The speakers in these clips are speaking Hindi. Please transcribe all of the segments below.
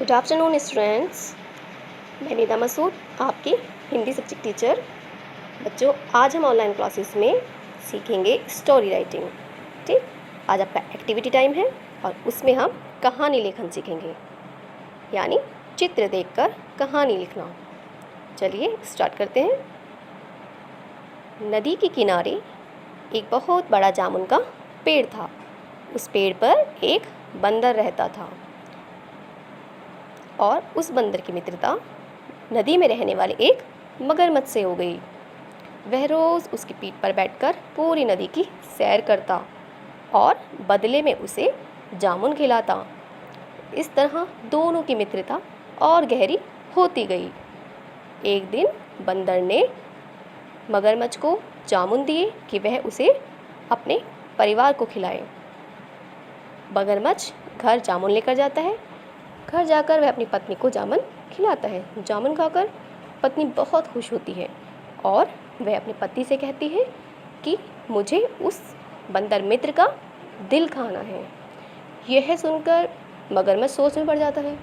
Good afternoon students. मैं निदा मसूद, आपकी हिंदी सब्जेक्ट टीचर। बच्चों, आज हम ऑनलाइन क्लासेस में सीखेंगे स्टोरी राइटिंग। ठीक, आज आपका एक्टिविटी टाइम है और उसमें हम कहानी लेखन सीखेंगे, यानी चित्र देखकर कहानी लिखना। चलिए स्टार्ट करते हैं। नदी के किनारे एक बहुत बड़ा जामुन का पेड़ था। उस पेड़ पर एक बंदर रहता था और उस बंदर की मित्रता नदी में रहने वाले एक मगरमच्छ से हो गई। वह रोज़ उसकी पीठ पर बैठकर पूरी नदी की सैर करता और बदले में उसे जामुन खिलाता। इस तरह दोनों की मित्रता और गहरी होती गई। एक दिन बंदर ने मगरमच्छ को जामुन दिए कि वह उसे अपने परिवार को खिलाए। मगरमच्छ घर जामुन लेकर जाता है। घर जाकर वह अपनी पत्नी को जामुन खिलाता है। जामुन खाकर पत्नी बहुत खुश होती है और वह अपने पति से कहती है कि मुझे उस बंदर मित्र का दिल खाना है। यह सुनकर मगरमच्छ सोच में पड़ जाता है।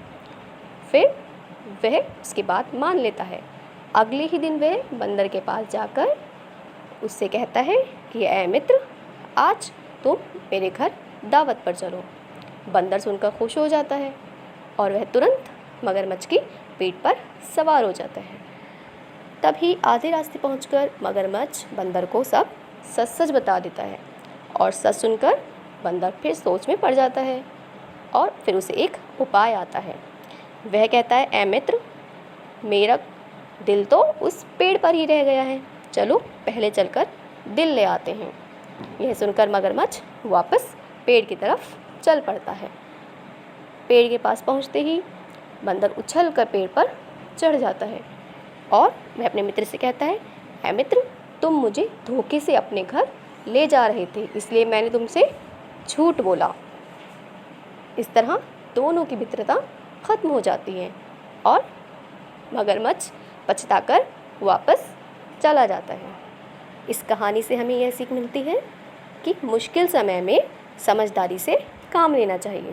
फिर वह उसकी बात मान लेता है। अगले ही दिन वह बंदर के पास जाकर उससे कहता है कि ऐ मित्र, आज तुम मेरे घर दावत पर चलो। बंदर सुनकर खुश हो जाता है और वह तुरंत मगरमच्छ की पीठ पर सवार हो जाता है। तभी आधे रास्ते पहुंचकर मगरमच्छ बंदर को सब सच सच बता देता है और सच सुनकर बंदर फिर सोच में पड़ जाता है और फिर उसे एक उपाय आता है। वह कहता है, ऐ मित्र, मेरा दिल तो उस पेड़ पर ही रह गया है, चलो पहले चलकर दिल ले आते हैं। यह सुनकर मगरमच्छ वापस पेड़ की तरफ चल पड़ता है। पेड़ के पास पहुंचते ही बंदर उछल कर पेड़ पर चढ़ जाता है और वह अपने मित्र से कहता है, ऐ मित्र, तुम मुझे धोखे से अपने घर ले जा रहे थे, इसलिए मैंने तुमसे झूठ बोला। इस तरह दोनों की मित्रता खत्म हो जाती है और मगरमच्छ पछताकर वापस चला जाता है। इस कहानी से हमें यह सीख मिलती है कि मुश्किल समय में समझदारी से काम लेना चाहिए।